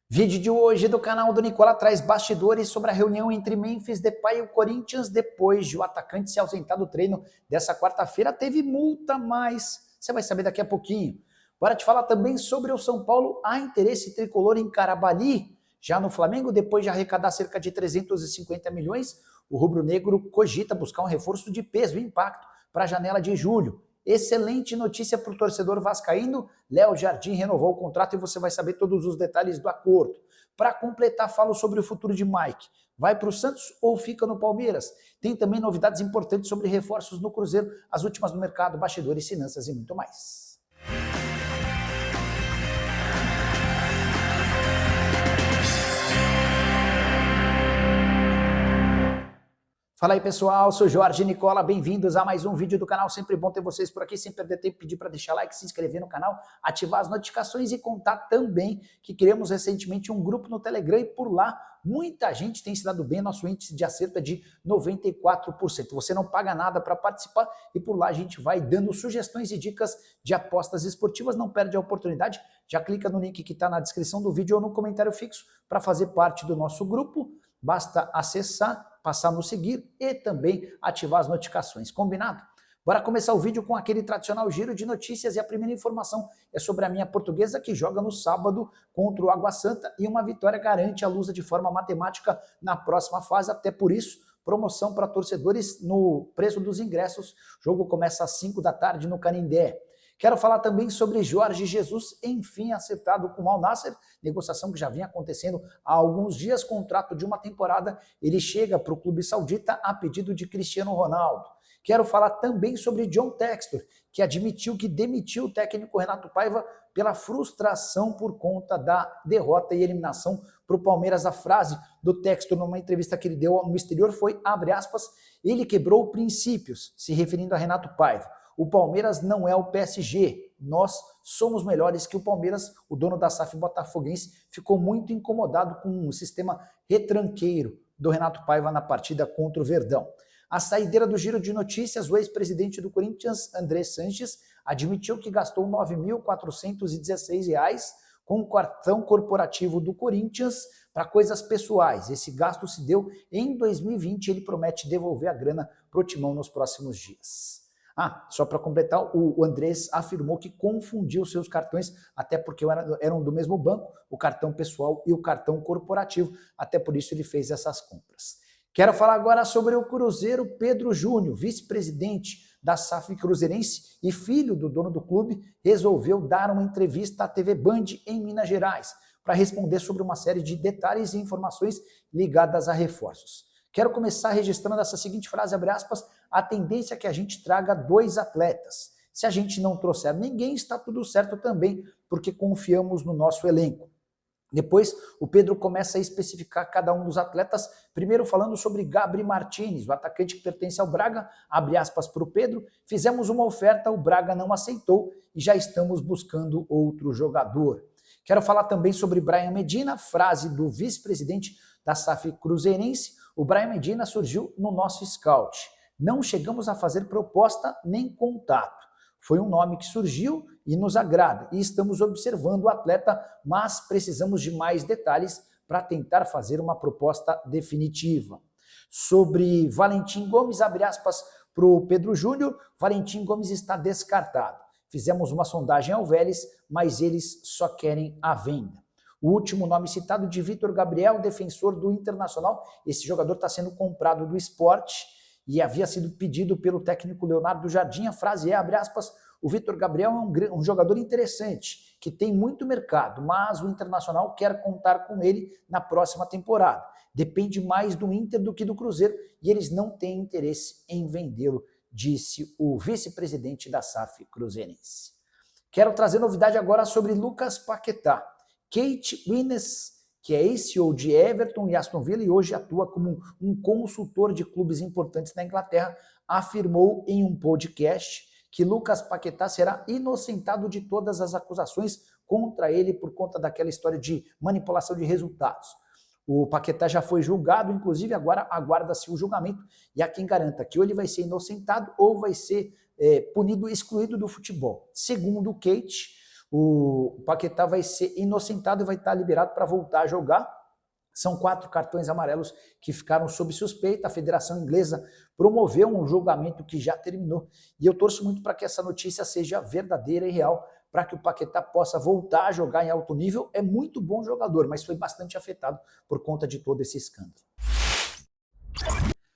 Vídeo de hoje do canal do Nicola traz bastidores sobre a reunião entre Memphis Depay e o Corinthians depois de o atacante se ausentar do treino dessa quarta-feira. Teve multa, mas você vai saber daqui a pouquinho. Bora te falar também sobre o São Paulo. Há interesse tricolor em Carabali. Já no Flamengo, depois de arrecadar cerca de 350 milhões, o rubro-negro cogita buscar um reforço de peso e impacto para a janela de julho. Excelente notícia para o torcedor vascaíno. Léo Jardim renovou o contrato e você vai saber todos os detalhes do acordo. Para completar, falo sobre o futuro de Mike. Vai para o Santos ou fica no Palmeiras? Tem também novidades importantes sobre reforços no Cruzeiro, as últimas no mercado, bastidores, finanças e muito mais. Fala aí pessoal, sou Jorge Nicola, bem-vindos a mais um vídeo do canal, sempre bom ter vocês por aqui, sem perder tempo, pedir para deixar like, se inscrever no canal, ativar as notificações e contar também que criamos recentemente um grupo no Telegram e por lá muita gente tem se dado bem, nosso índice de acerto é de 94%, você não paga nada para participar e por lá a gente vai dando sugestões e dicas de apostas esportivas, não perde a oportunidade, já clica no link que está na descrição do vídeo ou no comentário fixo para fazer parte do nosso grupo, basta acessar, passar no seguir e também ativar as notificações, combinado? Bora começar o vídeo com aquele tradicional giro de notícias e a primeira informação é sobre a minha Portuguesa que joga no sábado contra o Água Santa e uma vitória garante a Lusa de forma matemática na próxima fase, até por isso, promoção para torcedores no preço dos ingressos, o jogo começa às 5 da tarde no Canindé. Quero falar também sobre Jorge Jesus, enfim acertado com o Al Nassr, negociação que já vinha acontecendo há alguns dias, contrato de uma temporada, ele chega para o clube saudita a pedido de Cristiano Ronaldo. Quero falar também sobre John Textor, que admitiu que demitiu o técnico Renato Paiva pela frustração por conta da derrota e eliminação para o Palmeiras. A frase do Textor numa entrevista que ele deu no exterior foi, abre aspas, ele quebrou princípios, se referindo a Renato Paiva. O Palmeiras não é o PSG, nós somos melhores que o Palmeiras. O dono da SAF botafoguense ficou muito incomodado com o sistema retranqueiro do Renato Paiva na partida contra o Verdão. A saideira do giro de notícias, o ex-presidente do Corinthians, André Sanches, admitiu que gastou R$ 9.416 com o cartão corporativo do Corinthians para coisas pessoais. Esse gasto se deu em 2020 e ele promete devolver a grana para o Timão nos próximos dias. Só para completar, o Andrés afirmou que confundiu seus cartões, até porque eram do mesmo banco, o cartão pessoal e o cartão corporativo, até por isso ele fez essas compras. Quero falar agora sobre o Cruzeiro. Pedro Júnior, vice-presidente da SAF cruzeirense e filho do dono do clube, resolveu dar uma entrevista à TV Band em Minas Gerais para responder sobre uma série de detalhes e informações ligadas a reforços. Quero começar registrando essa seguinte frase, abre aspas, a tendência é que a gente traga 2 atletas. Se a gente não trouxer ninguém, está tudo certo também, porque confiamos no nosso elenco. Depois, o Pedro começa a especificar cada um dos atletas, primeiro falando sobre Gabriel Martins, o atacante que pertence ao Braga, abre aspas para o Pedro, fizemos uma oferta, o Braga não aceitou e já estamos buscando outro jogador. Quero falar também sobre Brian Medina, frase do vice-presidente da SAF cruzeirense, o Brian Medina surgiu no nosso scout. Não chegamos a fazer proposta nem contato. Foi um nome que surgiu e nos agrada. E estamos observando o atleta, mas precisamos de mais detalhes para tentar fazer uma proposta definitiva. Sobre Valentim Gomes, abre aspas para o Pedro Júnior, Valentim Gomes está descartado. Fizemos uma sondagem ao Vélez, mas eles só querem a venda. O último nome citado de Vitor Gabriel, defensor do Internacional. Esse jogador está sendo comprado do Sport e havia sido pedido pelo técnico Leonardo Jardim. A frase é, abre aspas, o Vitor Gabriel é um jogador interessante, que tem muito mercado, mas o Internacional quer contar com ele na próxima temporada. Depende mais do Inter do que do Cruzeiro e eles não têm interesse em vendê-lo, disse o vice-presidente da SAF cruzeirense. Quero trazer novidade agora sobre Lucas Paquetá. Kate Winnes, que é ex-CEO de Everton e Aston Villa e hoje atua como um consultor de clubes importantes na Inglaterra, afirmou em um podcast que Lucas Paquetá será inocentado de todas as acusações contra ele por conta daquela história de manipulação de resultados. O Paquetá já foi julgado, inclusive agora aguarda-se o julgamento e há quem garanta que ou ele vai ser inocentado ou vai ser punido, excluído do futebol. Segundo o Kate, o Paquetá vai ser inocentado e vai estar liberado para voltar a jogar. São 4 cartões amarelos que ficaram sob suspeita. A Federação Inglesa promoveu um julgamento que já terminou. E eu torço muito para que essa notícia seja verdadeira e real, para que o Paquetá possa voltar a jogar em alto nível. É muito bom jogador, mas foi bastante afetado por conta de todo esse escândalo.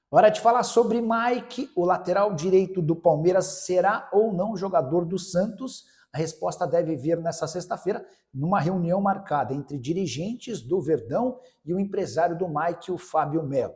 Hora de falar sobre Mike, o lateral direito do Palmeiras. Será ou não jogador do Santos? A resposta deve vir nessa sexta-feira, numa reunião marcada entre dirigentes do Verdão e o empresário do Mike, o Fábio Melo.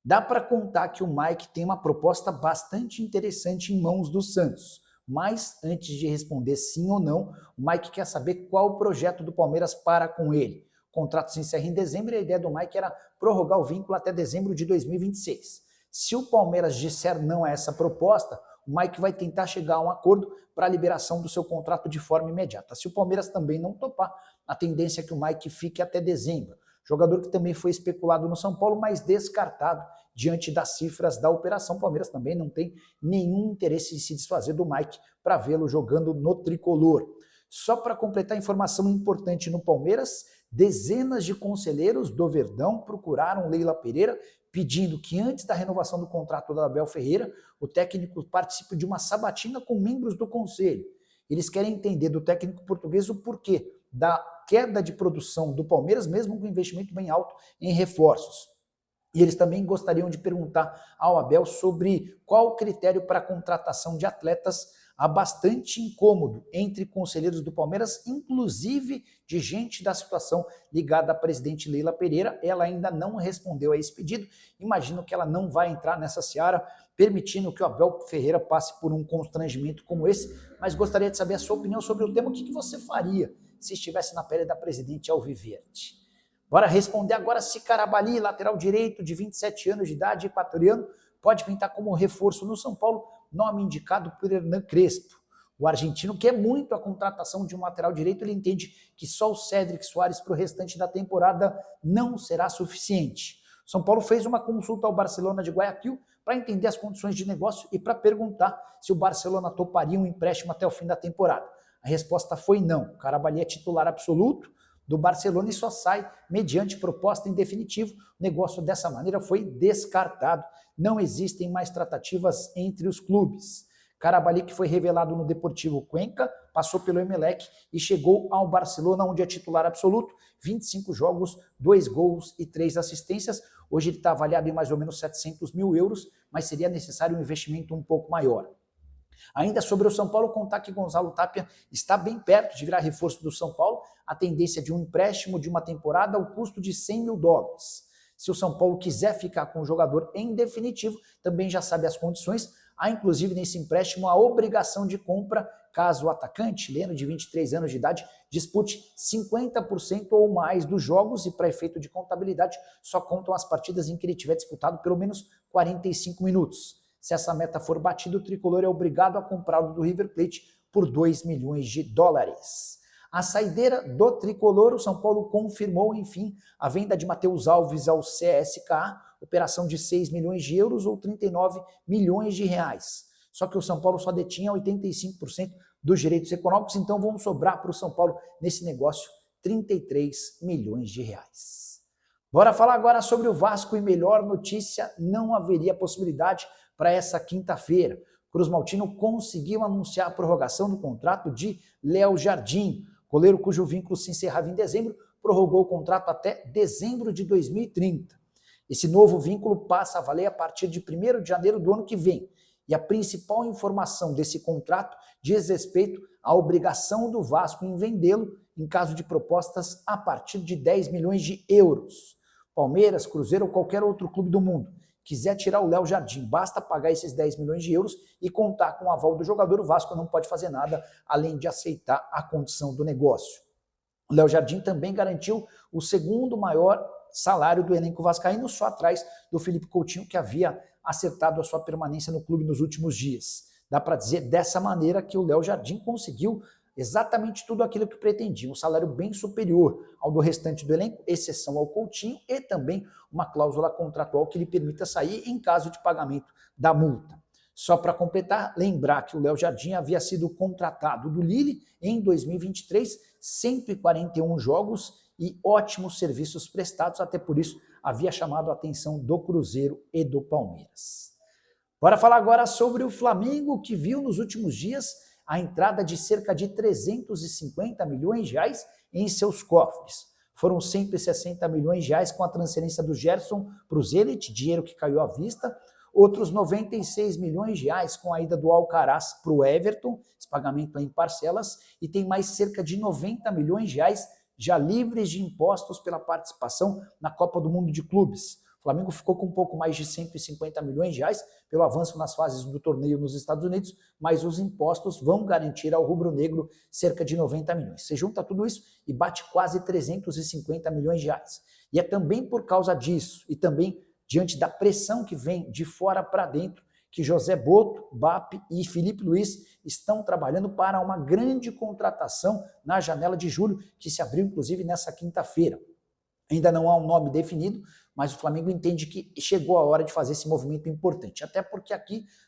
Dá para contar que o Mike tem uma proposta bastante interessante em mãos do Santos, mas antes de responder sim ou não, o Mike quer saber qual o projeto do Palmeiras para com ele. O contrato se encerra em dezembro e a ideia do Mike era prorrogar o vínculo até dezembro de 2026. Se o Palmeiras disser não a essa proposta, o Mike vai tentar chegar a um acordo para a liberação do seu contrato de forma imediata. Se o Palmeiras também não topar, a tendência é que o Mike fique até dezembro. Jogador que também foi especulado no São Paulo, mas descartado diante das cifras da operação. O Palmeiras também não tem nenhum interesse em se desfazer do Mike para vê-lo jogando no tricolor. Só para completar informação importante no Palmeiras, dezenas de conselheiros do Verdão procuraram Leila Pereira pedindo que antes da renovação do contrato da Abel Ferreira, o técnico participe de uma sabatina com membros do conselho. Eles querem entender do técnico português o porquê da queda de produção do Palmeiras, mesmo com investimento bem alto em reforços. E eles também gostariam de perguntar ao Abel sobre qual o critério para a contratação de atletas. Há bastante incômodo entre conselheiros do Palmeiras, inclusive de gente da situação ligada à presidente Leila Pereira. Ela ainda não respondeu a esse pedido. Imagino que ela não vai entrar nessa seara, permitindo que o Abel Ferreira passe por um constrangimento como esse, mas gostaria de saber a sua opinião sobre o tema. O que você faria se estivesse na pele da presidente alviverde? Bora responder agora se Carabali, lateral direito de 27 anos de idade, equatoriano, pode pintar como reforço no São Paulo, nome indicado por Hernan Crespo. O argentino quer muito a contratação de um lateral direito, ele entende que só o Cédric Soares para o restante da temporada não será suficiente. São Paulo fez uma consulta ao Barcelona de Guayaquil para entender as condições de negócio e para perguntar se o Barcelona toparia um empréstimo até o fim da temporada. A resposta foi não. O Carabali é titular absoluto do Barcelona e só sai mediante proposta em definitivo. O negócio dessa maneira foi descartado. Não existem mais tratativas entre os clubes. Carabali, que foi revelado no Deportivo Cuenca, passou pelo Emelec e chegou ao Barcelona, onde é titular absoluto, 25 jogos, 2 gols e 3 assistências. Hoje ele está avaliado em mais ou menos 700 mil euros, mas seria necessário um investimento um pouco maior. Ainda sobre o São Paulo, contar que Gonzalo Tapia está bem perto de virar reforço do São Paulo, a tendência de um empréstimo de uma temporada ao custo de $100 mil. Se o São Paulo quiser ficar com o jogador em definitivo, também já sabe as condições. Há inclusive nesse empréstimo a obrigação de compra caso o atacante, chileno de 23 anos de idade, dispute 50% ou mais dos jogos e para efeito de contabilidade só contam as partidas em que ele tiver disputado pelo menos 45 minutos. Se essa meta for batida, o tricolor é obrigado a comprá-lo do River Plate por $2 milhões. A saideira do tricolor, o São Paulo confirmou, enfim, a venda de Matheus Alves ao CSKA, operação de 6 milhões de euros ou 39 milhões de reais. Só que o São Paulo só detinha 85% dos direitos econômicos, então vão sobrar para o São Paulo nesse negócio 33 milhões de reais. Bora falar agora sobre o Vasco e melhor notícia, não haveria possibilidade para essa quinta-feira. Cruz Maltino conseguiu anunciar a prorrogação do contrato de Léo Jardim, goleiro cujo vínculo se encerrava em dezembro, prorrogou o contrato até dezembro de 2030. Esse novo vínculo passa a valer a partir de 1º de janeiro do ano que vem. E a principal informação desse contrato diz respeito à obrigação do Vasco em vendê-lo em caso de propostas a partir de 10 milhões de euros. Palmeiras, Cruzeiro ou qualquer outro clube do mundo quiser tirar o Léo Jardim, basta pagar esses 10 milhões de euros e contar com o aval do jogador. O Vasco não pode fazer nada além de aceitar a condição do negócio. O Léo Jardim também garantiu o segundo maior salário do elenco vascaíno, só atrás do Felipe Coutinho, que havia acertado a sua permanência no clube nos últimos dias. Dá para dizer dessa maneira que o Léo Jardim conseguiu exatamente tudo aquilo que pretendia, um salário bem superior ao do restante do elenco, exceção ao Coutinho, e também uma cláusula contratual que lhe permita sair em caso de pagamento da multa. Só para completar, lembrar que o Léo Jardim havia sido contratado do Lille em 2023, 141 jogos e ótimos serviços prestados, até por isso havia chamado a atenção do Cruzeiro e do Palmeiras. Bora falar agora sobre o Flamengo, que viu nos últimos dias a entrada de cerca de 350 milhões de reais em seus cofres. Foram 160 milhões de reais com a transferência do Gerson para o Zenit, dinheiro que caiu à vista, outros 96 milhões de reais com a ida do Alcaraz para o Everton, esse pagamento em parcelas, e tem mais cerca de 90 milhões de reais já livres de impostos pela participação na Copa do Mundo de Clubes. O Flamengo ficou com um pouco mais de 150 milhões de reais pelo avanço nas fases do torneio nos Estados Unidos, mas os impostos vão garantir ao rubro-negro cerca de 90 milhões. Você junta tudo isso e bate quase 350 milhões de reais. E é também por causa disso, e também diante da pressão que vem de fora para dentro, que José Boto, BAP e Felipe Luiz estão trabalhando para uma grande contratação na janela de julho, que se abriu inclusive nessa quinta-feira. Ainda não há um nome definido, mas o Flamengo entende que chegou a hora de fazer esse movimento importante, até porque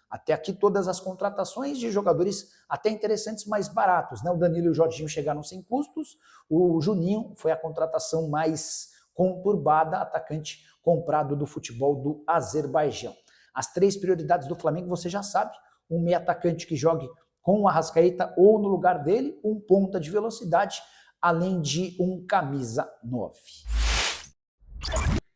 até aqui todas as contratações de jogadores até interessantes, mais baratos, né? O Danilo e o Jorginho chegaram sem custos, o Juninho foi a contratação mais conturbada, atacante comprado do futebol do Azerbaijão. As três prioridades do Flamengo você já sabe: um meio atacante que jogue com o Arrascaeta ou no lugar dele, um ponta de velocidade, além de um camisa 9.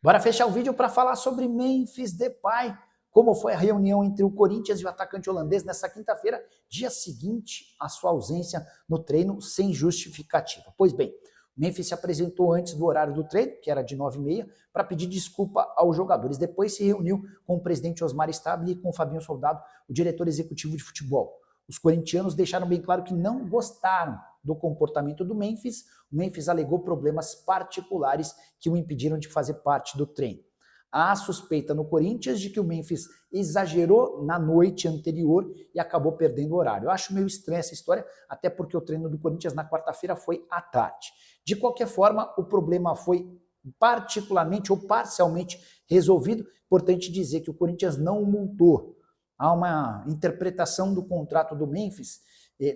Bora fechar o vídeo para falar sobre Memphis Depay, como foi a reunião entre o Corinthians e o atacante holandês nessa quinta-feira, dia seguinte à sua ausência no treino sem justificativa. Pois bem, Memphis se apresentou antes do horário do treino, que era de 9h30, para pedir desculpa aos jogadores. Depois se reuniu com o presidente Osmar Stabile e com o Fabinho Soldado, o diretor executivo de futebol. Os corintianos deixaram bem claro que não gostaram do comportamento do Memphis. O Memphis alegou problemas particulares que o impediram de fazer parte do treino. Há suspeita no Corinthians de que o Memphis exagerou na noite anterior e acabou perdendo o horário. Eu acho meio estranha essa história, até porque o treino do Corinthians na quarta-feira foi à tarde. De qualquer forma, o problema foi particularmente ou parcialmente resolvido. Importante dizer que o Corinthians não multou. Há uma interpretação do contrato do Memphis,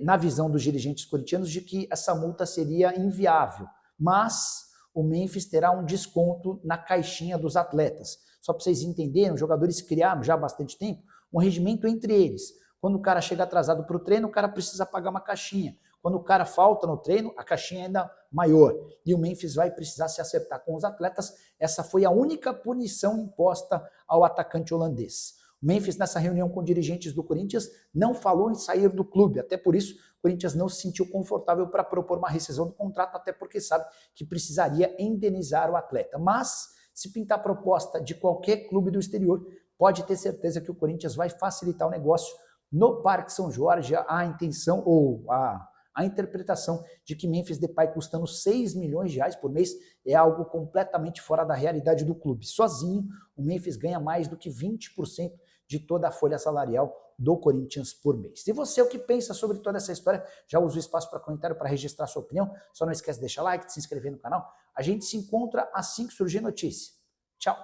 na visão dos dirigentes corintianos, de que essa multa seria inviável, mas o Memphis terá um desconto na caixinha dos atletas. Só para vocês entenderem, os jogadores criaram já há bastante tempo um regimento entre eles. Quando o cara chega atrasado para o treino, o cara precisa pagar uma caixinha. Quando o cara falta no treino, a caixinha é ainda maior. E o Memphis vai precisar se acertar com os atletas. Essa foi a única punição imposta ao atacante holandês. O Memphis, nessa reunião com dirigentes do Corinthians, não falou em sair do clube. Até por isso, o Corinthians não se sentiu confortável para propor uma rescisão do contrato, até porque sabe que precisaria indenizar o atleta. Mas, se pintar proposta de qualquer clube do exterior, pode ter certeza que o Corinthians vai facilitar o negócio. No Parque São Jorge, a intenção ou a interpretação de que Memphis Depay custando 6 milhões de reais por mês é algo completamente fora da realidade do clube. Sozinho, o Memphis ganha mais do que 20% de toda a folha salarial do Corinthians por mês. E você, o que pensa sobre toda essa história? Já usa o espaço para comentário para registrar sua opinião. Só não esquece de deixar like, de se inscrever no canal. A gente se encontra assim que surgir notícia. Tchau!